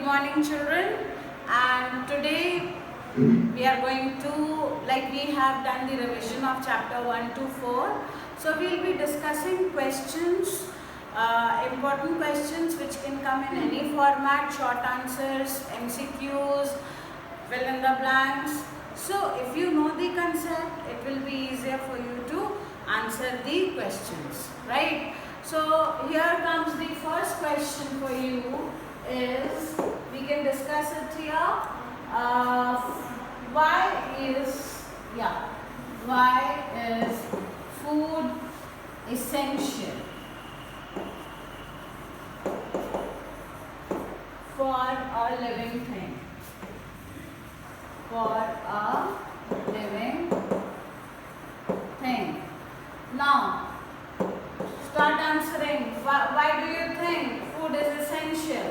morning children, and today we are going to, we have done the revision of chapter 1 to 4. So we will be discussing questions, important questions which can come in any format, short answers, MCQs, fill in the blanks. So if you know the concept, it will be easier for you to answer the questions, right? So here comes the first question for you is, we can discuss it here. Why is food essential for a living thing? For a living thing. Now, start answering. Why do you think food is essential?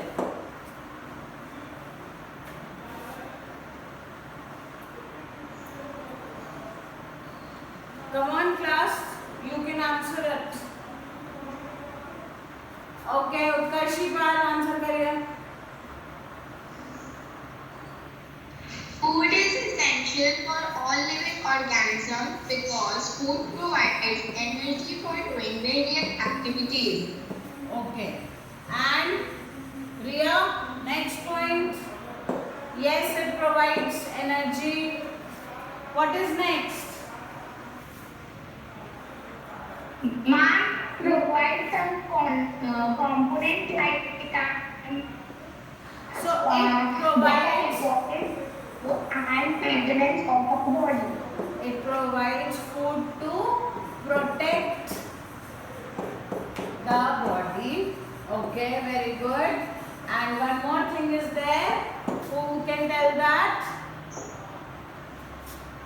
Come on class, you can answer it. Okay, Utkarshi Pal, answer kariye. Food is essential for all living organisms because food provides energy for doing various activities. Okay. And Riya, next point. Yes, it provides energy. What is next? Man provides some components like vitamin. So it provides And maintenance of the body. It provides food to protect the body. Okay, very good. And one more thing is there. Who can tell that?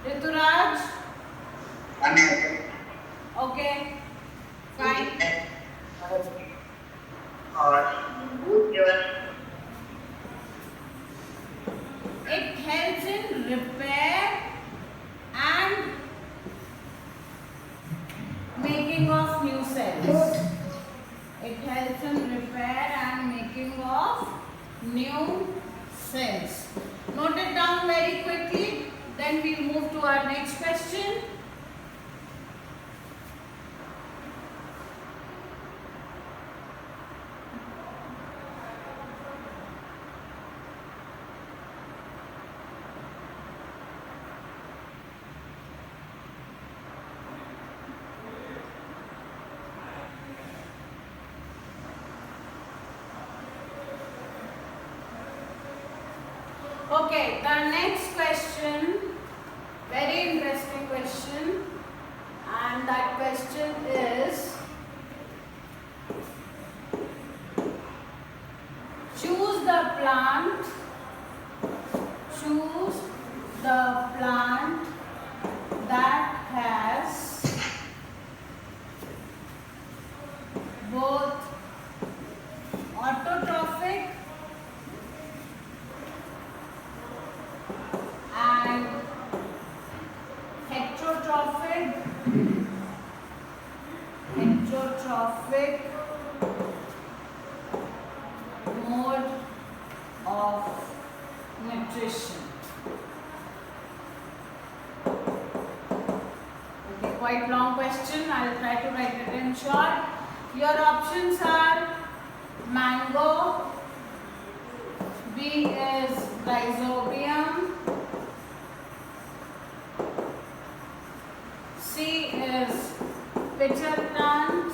Rituraj? Okay. Fine. It helps in repair and making of new cells. It helps in repair and making of new cells. Note it down very quickly. Then we'll move to our next question. Okay, the next question, very interesting question, and that question is, choose the plant that has both autotrophic and heterotrophic mode of nutrition. Okay, quite long question. I will try to write it in short. Your options are mango, B is rhizobium, C is pitcher plant,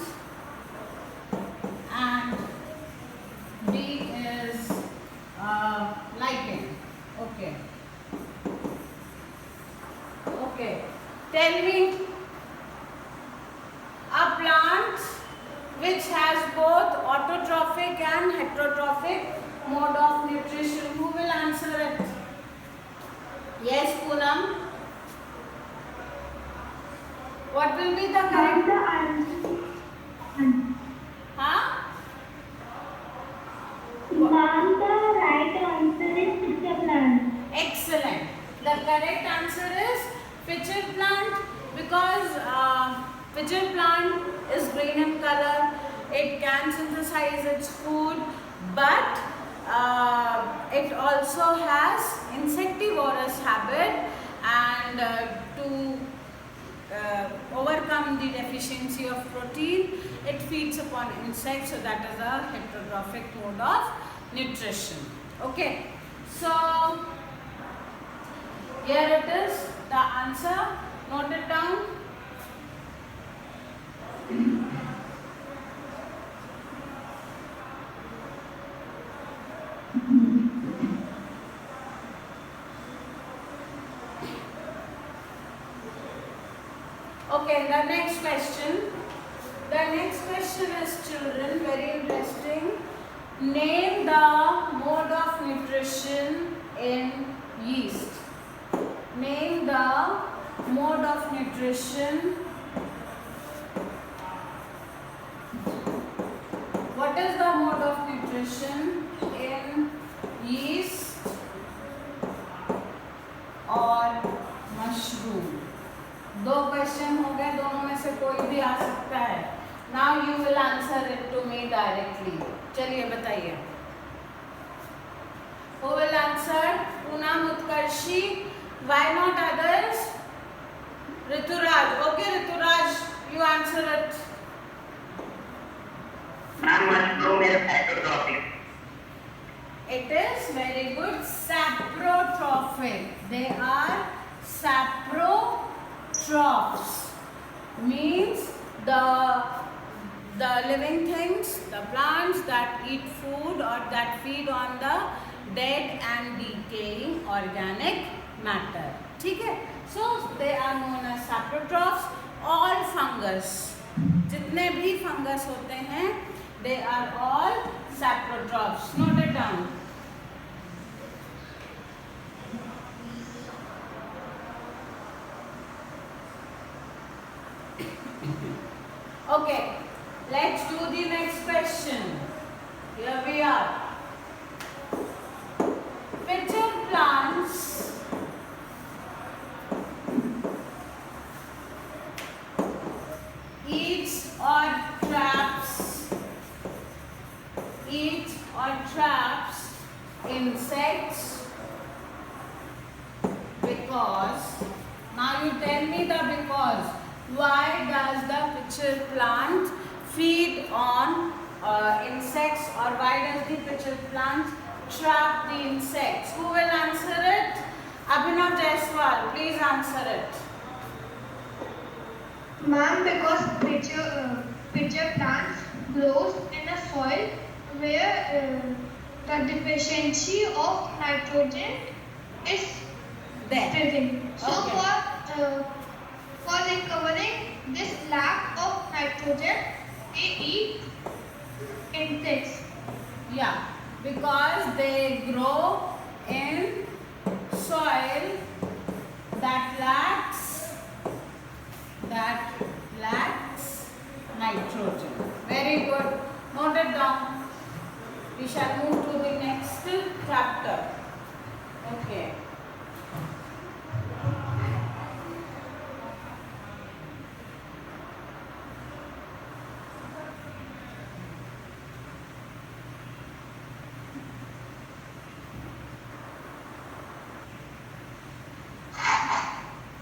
and D is lichen. Okay. Okay. Tell me a plant which has both autotrophic and heterotrophic mode of nutrition. Who will answer it? Yes, Poonam. What will be the correct answer? Huh? Ma'am, the right answer is pitcher plant. Excellent. The correct answer is pitcher plant because pitcher plant is green in color. It can synthesize its food, but it also has insectivorous habit, and to overcome the deficiency of protein, it feeds upon insects, so that is a heterotrophic mode of nutrition. Okay, so here it is, the answer, note it down. Okay, the next question. The next question is, children, very interesting. Name the mode of nutrition in yeast. Name the mode of nutrition. What is the mode of nutrition in yeast or mushroom? दो question हो गए, दोनों में से कोई भी आ सकता है. Now you will answer it to me directly. चलिए बताइए. Who will answer? Poonam, Utkarshi. Why not others? Rituraj. Okay, Rituraj, you answer it. Mushroom is heterotrophic. It is very good. Saprotrophic. They are saprotrophs. Means the living things, the plants that eat food or that feed on the dead and decaying organic matter. ठीक है? So they are known as saprotrophs. All fungus, जितने भी fungus होते हैं, they are all saprotrophs. Note it down. Okay, let's do the next question. Here we are. Pitcher plants eats or traps insects because, now you tell me the because. Why does the pitcher plant feed on insects, or why does the pitcher plant trap the insects? Who will answer it? Abhinav Jaiswal, please answer it. Ma'am, because pitcher plants grows in a soil where the deficiency of nitrogen is There. present. So Okay. for recovering this lack of nitrogen, they eat insects. Yeah, because they grow in soil that lacks nitrogen. Very good. Note it down. We shall move to the next chapter. Okay.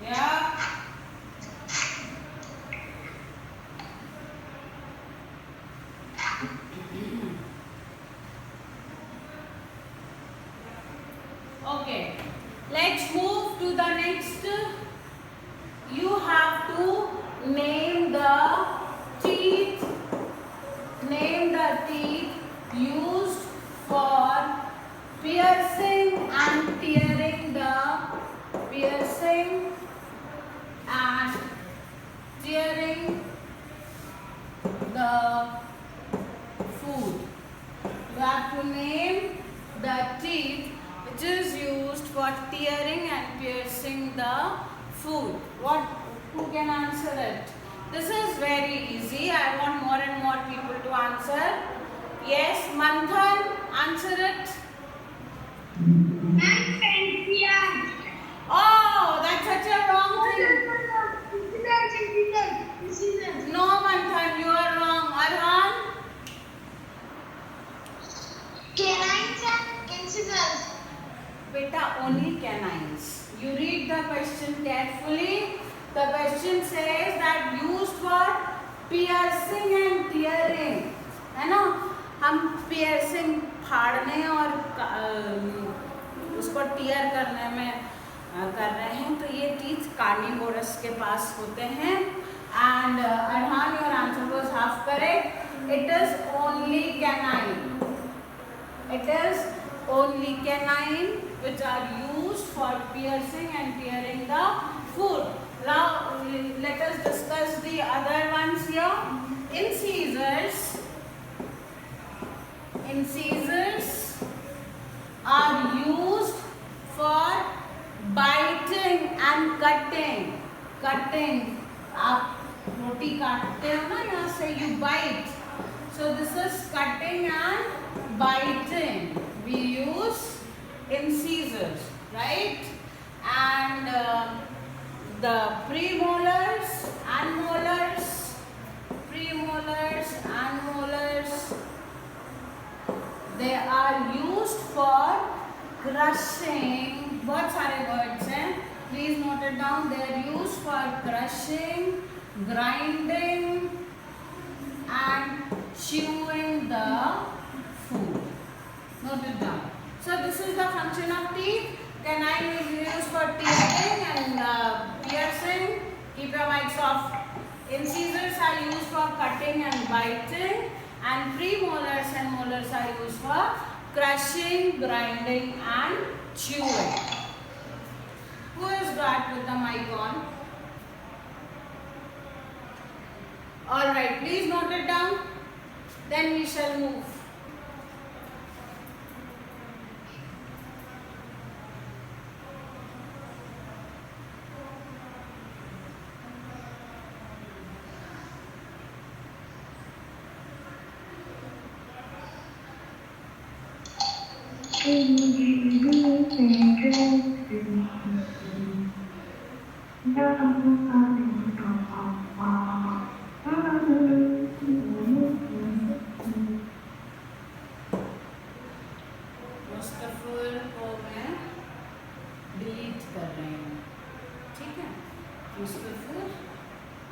Yeah. Okay, let's move to the next. You have to name the teeth. Name the teeth used for piercing and tearing the food. You have to name the teeth which is used for tearing and piercing the food. Who can answer it? This is very easy. I want more and more people to answer. Yes, Manthan, answer it. And pancreas. Oh, that's such a wrong thing. No, Manthan, you are wrong. Arhan? Canines and piercing and tearing, है ना, हम piercing फाड़ने और उसको tier करने में कर रहे हैं, तो ये टीथ कार्निवोरस के पास होते हैं। And Arhan, your answer was half correct. It is only canine. It is only canine which are used for piercing and tearing the food. Now let us discuss the other ones here. Incisors. Incisors are used for biting and cutting. Cutting. आप रोटी काटते हो ना, यहाँ से you bite. So this is cutting and biting. We use incisors, right? And the premolars and molars, premolars and molars, they are used for crushing. बहुत सारे words हैं, please note it down. They are used for crushing, grinding and chewing the food. Note it down. So this is the function of teeth. Canine is used for tearing and piercing. Keep your mics off. Incisors are used for cutting and biting, and premolars and molars are used for crushing, grinding and chewing. Who is that with the mic on? All right, please note it down. Then we shall move. मुस्तफुल को मैं delete कर रही हूँ, ठीक है? मुस्तफुल,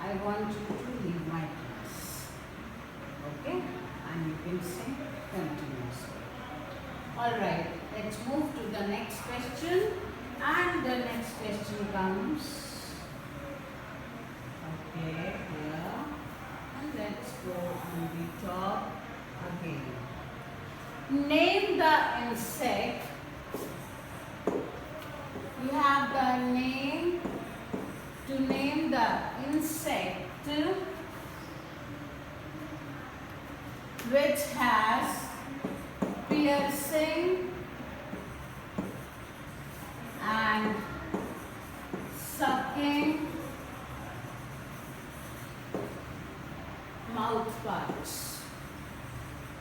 I want you to leave my class, okay? And you can sing continuously. All right, let's move to the next question, and the next question comes. Okay, here, and let's go on the top again. Name the insect. You have the name to name the insect which has piercing and sucking mouth parts.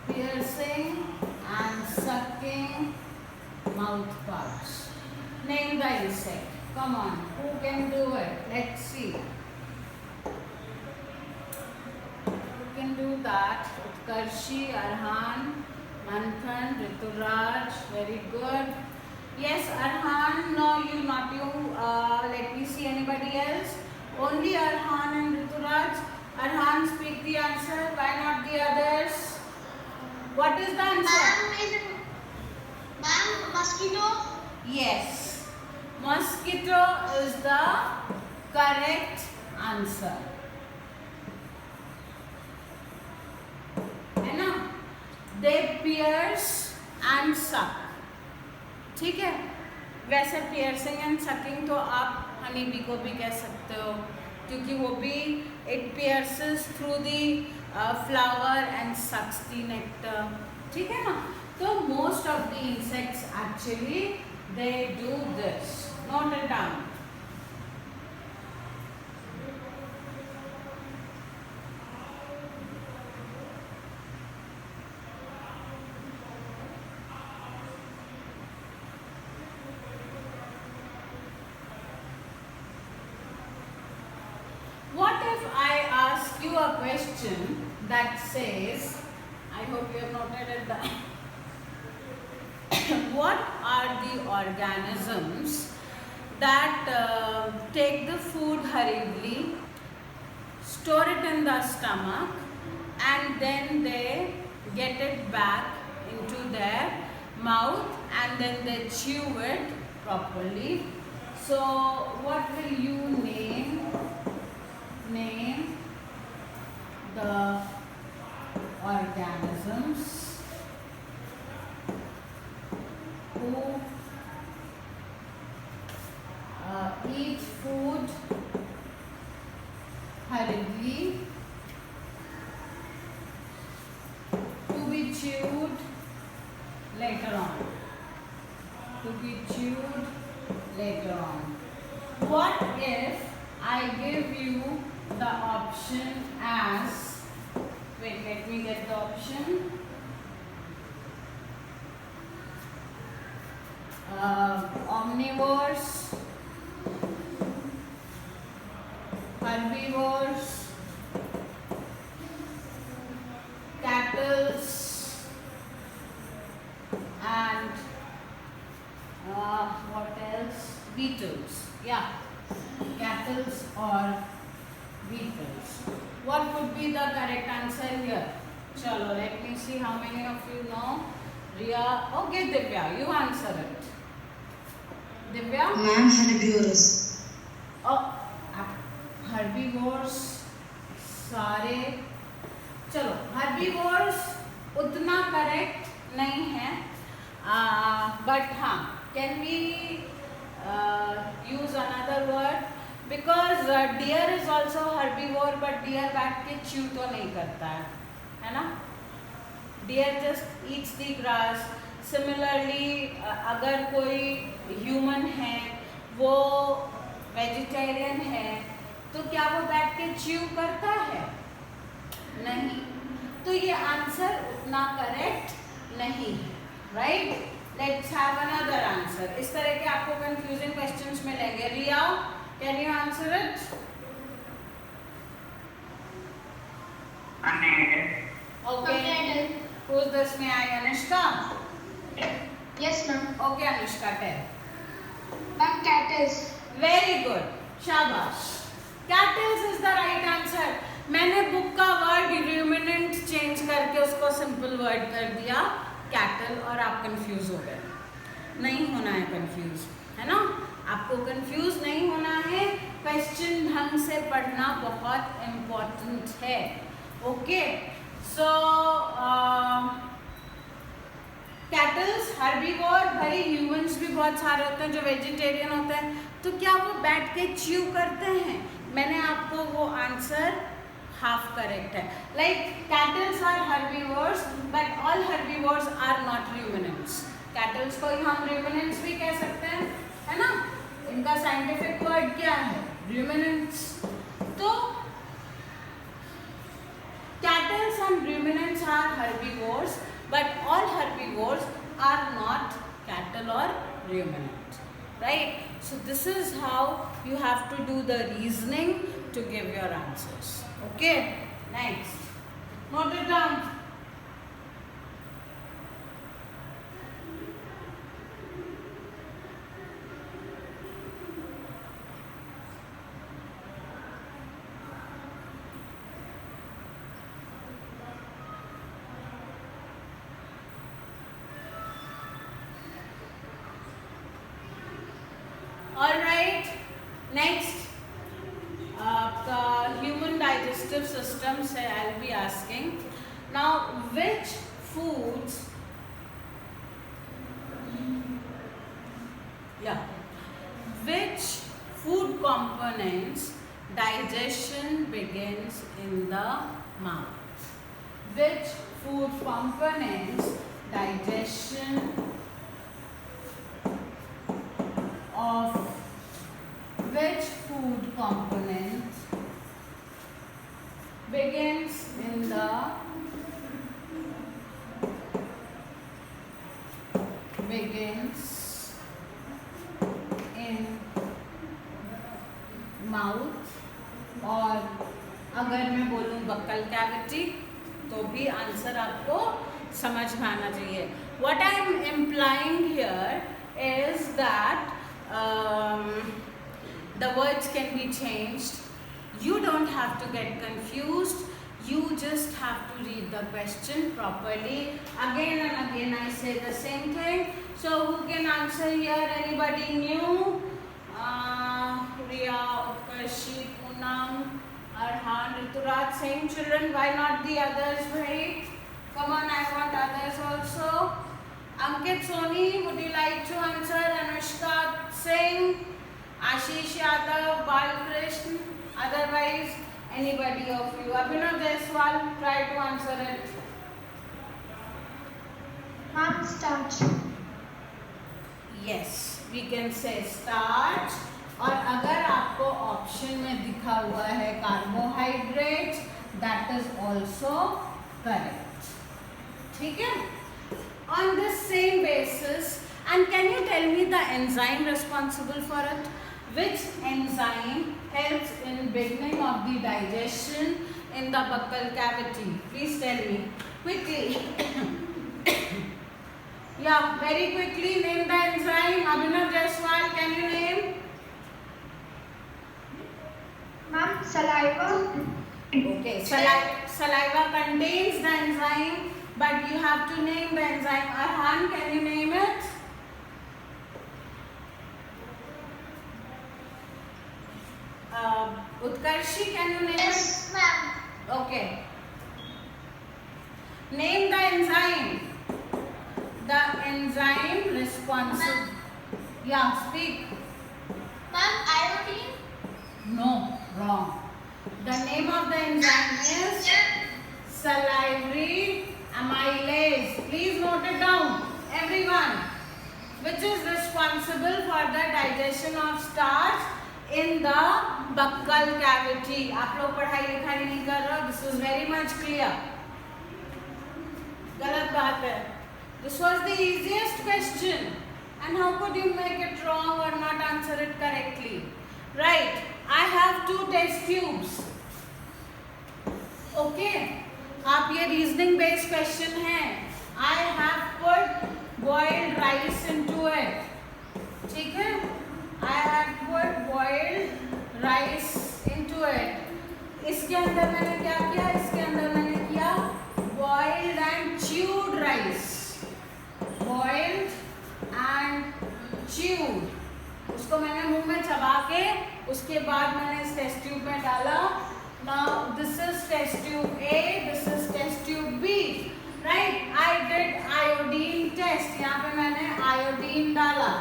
Piercing and sucking mouth parts. Name the insect. Come on, who can do it? Let's see. Who can do that? Utkarshi, Arhan, Manthan, Rituraj. Very good. Yes, Arhan. No, you, not you. Let me see anybody else. Only Arhan and Rituraj. Arhan, speak the answer. Why not the others? What is the answer? Ma'am, mosquito. Yes. Mosquito is the correct answer. है ना? They pierce and suck. ठीक है? वैसे piercing and sucking तो आप honey bee को भी कह सकते हो, क्योंकि वो भी it pierces through the flower and sucks the nectar. ठीक है ना? So most of the insects actually they do this. Note it down. What if I ask you a question that says, I hope you have noted it down. What are the organisms that take the food hurriedly, store it in the stomach, and then they get it back into their mouth, and then they chew it properly. So what will you name the organisms who eat food hurriedly, to be chewed later on. To be chewed later on. What if I give you the option as, wait, let me get the option. Omnivores, herbivores, cattle, and what else? Beetles. Yeah, cattle or beetles. What would be the correct answer here? Chalo, let me see how many of you know. Riya, okay, Divya, you answer it. Divya? Ma'am, herbivorous. Oh, herbivores सारे, चलो herbivores उतना correct नहीं है, but हाँ, can we use another word? Because deer is also herbivore, but deer बैठ के chew तो नहीं करता है ना? Deer just eats the grass. Similarly, अगर कोई human है, वो vegetarian है, तो क्या वो बैठ के chew करता है? नहीं. तो ये आंसर उतना करेक्ट नहीं है, right? Let's have another answer. इस तरह के आपको confusing questions मिलेंगे. Riya, can you answer it? Okay. Who's this? May I, Anushka? Yes, ma'am. Okay, Anushka, tell. Ma'am, cattles. Very good. Shabash. Cattles is the right answer. मैंने book का word ruminant change करके उसको simple word कर दिया cattle, और आप confuse हो गए. नहीं होना है कंफ्यूज, है ना? आपको कंफ्यूज नहीं होना है. क्वेश्चन ढंग से पढ़ना बहुत इम्पोर्टेंट है. ओके, सो कैटल्स हर्बीवोर, भाई ह्यूमंस भी बहुत सारे होते हैं जो वेजिटेरियन होते हैं, तो क्या वो बैठ के च्यू करते हैं? मैंने आपको वो आंसर हाफ करेक्ट है. Like cattles are herbivores, but all herbivores are not ruminants. Cattles को हम रूमिनेंट्स भी कह सकते हैं, है ना? इनका साइंटिफिक वर्ड क्या है? रूमिनेंट्स. तो cattle and ruminants are herbivores, but all herbivores are not cattle or ruminant, right? So this is how you have to do the reasoning to give your answers. Okay, next, note it down. All right, next, the human digestive system से I'll be asking. Now, which foods, which food components digestion begins in the mouth? Which food components digestion of which food component begins in the mouth, और अगर मैं बोलूँ buccal cavity तो भी answer आपको समझ में आना चाहिए. What I am implying here is that the words can be changed. You don't have to get confused. You just have to read the question properly. Again and again I say the same thing. So who can answer here? Anybody new? Riya, Utkarshi, Poonam, Arhan, Rituraj, same children. Why not the others, right? Come on, I want others also. Ankit, Soni, would you like to answer? Anushka Singh, Ashish Yadav, Balkrishna. Otherwise, anybody of you. Abhinav Jaiswal, try to answer it. Ma'am, starch. Yes, we can say starch. और अगर आपको option में दिखा हुआ है carbohydrate, that is also correct. ठीक है? On this same basis, and can you tell me the enzyme responsible for it? Which enzyme helps in beginning of the digestion in the buccal cavity? Please tell me quickly. Yeah, very quickly name the enzyme. Abhinav Jaiswal, can you name? Ma'am, saliva. Okay, saliva contains the enzyme, but you have to name the enzyme. Arhan, can you name it? Utkarshi, can you name it? Yes, ma'am. Okay. Name the enzyme. The enzyme responsible. Yeah, speak. Ma'am, iodine. No, wrong. The name of the enzyme is salivary amylase. Please note it down, everyone. Which is responsible for the digestion of starch in the buccal cavity. आप लोग पढ़ाई लिखाई नहीं कर रहे हो. This is very much clear. गलत बात है. This was the easiest question, and how could you make it wrong or not answer it correctly? Right. I have 2 test tubes. Okay. आप ये reasoning based question है. I have put boiled rice into it. ठीक है? I have put boiled rice into it. इसके अंदर मैंने क्या किया? इसके अंदर मैंने किया boiled and chewed rice. Boiled and chewed. उसको मैंने मुंह में चबा के उसके बाद मैंने इस टेस्ट ट्यूब में डाला. Now this is test tube A, this is test tube B, right? I did iodine test. यहाँ पे मैंने iodine डाला.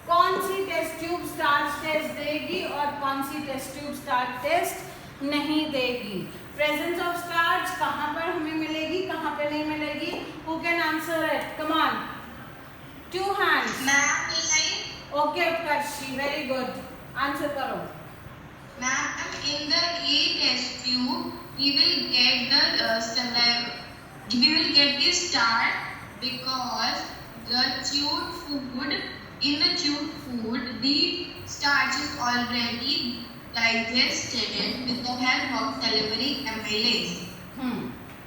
कौन सी टेस्ट ट्यूब स्टार्च टेस्ट देगी और कौन सी टेस्ट ट्यूब स्टार्च टेस्ट नहीं देगी? प्रेजेंस ऑफ स्टार्च कहाँ पर हमें मिलेगी, कहाँ पे नहीं मिलेगी? Who can answer it? Come on. 2 hands. Ma'am, Okay, Utkarshi, very good. Answer करो. ma'am, in the A test tube, we will get the saliva. We will get the starch because the chewed food. In the chewed food, the starch is already digested with the help of salivary amylase.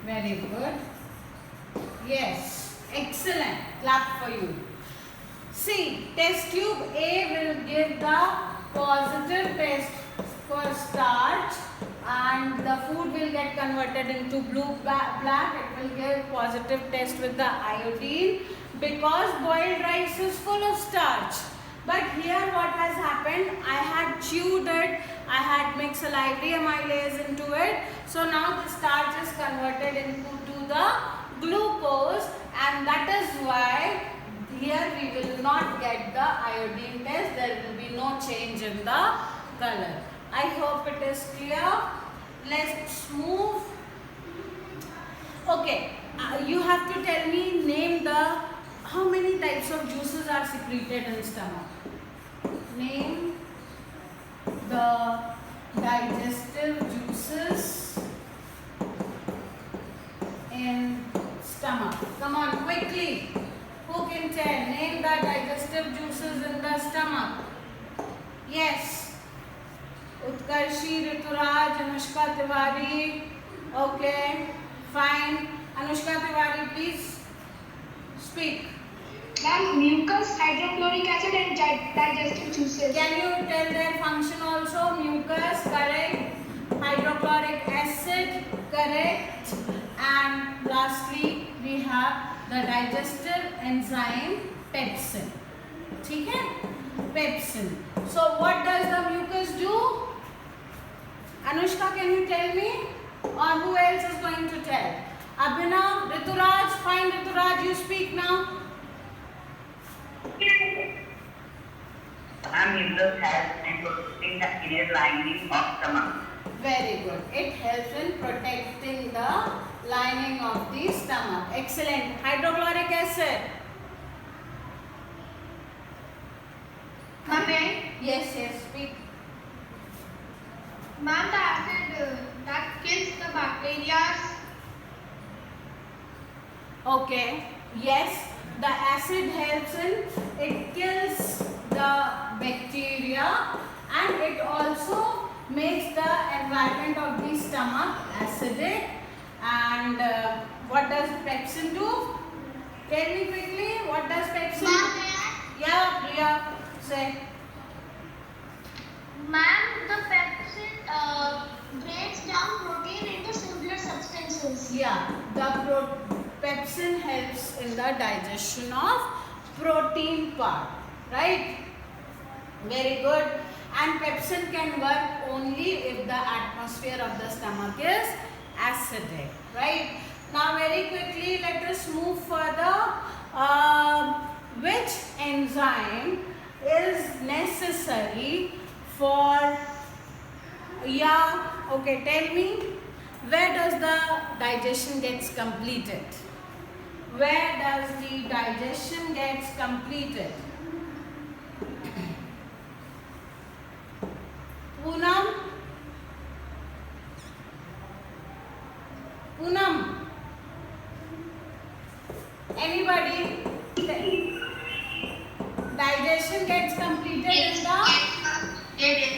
Very good. Yes, excellent. Clap for you. See, test tube A will give the positive test for starch, and the food will get converted into black. It will give positive test with the iodine because boiled rice is full of starch. But here what has happened, I had chewed it, I had mixed salivary amylase into it. So now the starch is converted into the glucose, and that is why here we will not get the iodine test. There will be no change in the color. I hope it is clear. Let's move. Okay, you have to tell me, name the, how many types of juices are secreted in stomach? Name the digestive juices in stomach. Come on, quickly. Who can tell? Name the digestive juices in the stomach. Yes. Utkarshi, Rituraj, Anushka Tiwari. Okay, fine. Anushka Tiwari, please speak. Ma'am, mucus, hydrochloric acid and digestive juices. Can you tell their function also? Mucus, correct. Hydrochloric acid, correct. And lastly, we have the digestive enzyme pepsin. ठीक है? Pepsin. So what does the mucus do? Anushka, can you tell me? Or who else is going to tell? Abhinav, Rituraj, fine Rituraj, you speak now. Mucus helps in protecting the inner lining of stomach. Very good. It helps in protecting the lining of the stomach. Excellent. Hydrochloric acid. Ma'am, may Yes, yes, speak. Ma'am, the acid that kills the bacteria. Okay. Yes, the acid helps in, it kills the bacteria and it also makes the environment of the stomach acidic. And what does pepsin do? Tell me quickly, what does pepsin do? Yeah, Priya, say. Ma'am, the pepsin breaks down protein into simpler substances. Yeah, the pepsin helps in the digestion of protein part, right? Very good. And pepsin can work only if the atmosphere of the stomach is acidic, right? Now very quickly let us move further. Which enzyme is necessary for, yeah, okay, tell me, where does the digestion gets completed? Where does the digestion gets completed? Poonam? Poonam? Anybody? Digestion gets completed in the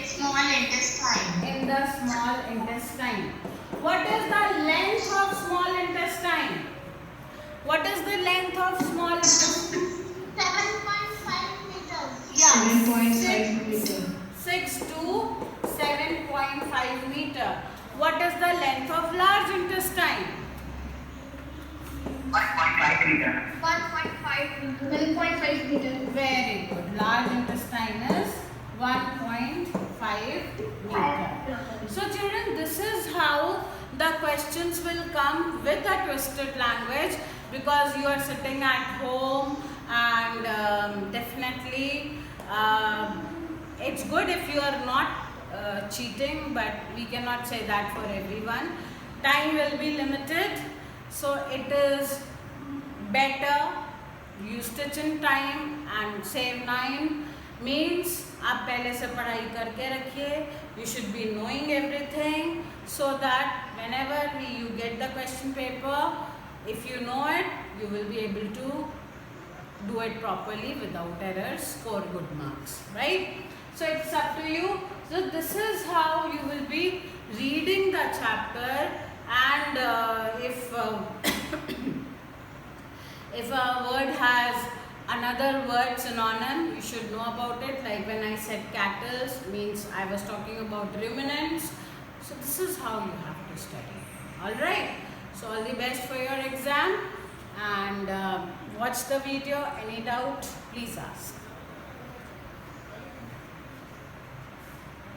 Small intestine. in the small intestine. What is the length of small intestine? What is the length of small intestine? 7.5 meters. Yeah, 7.5 meter. 6 to 7.5 meter. What is the length of large intestine? 1.5 meter. 1.5 meter. Very good. Large intestine is 1.5 meter. So children, this is how the questions will come with a twisted language, because you are sitting at home and definitely it's good if you are not cheating, but we cannot say that for everyone. Time will be limited, so it is better you stitch in time and save 9. Means आप पहले से पढ़ाई करके रखिए. You should be knowing everything, so that whenever you get the question paper, if you know it, you will be able to do it properly without errors, score good marks, right? So it's up to you. So this is how you will be reading the chapter, and if a word has another word synonym, you should know about it. Like when I said cattle, means I was talking about ruminants. So this is how you have to study. Alright. So all the best for your exam, and watch the video. Any doubt, please ask.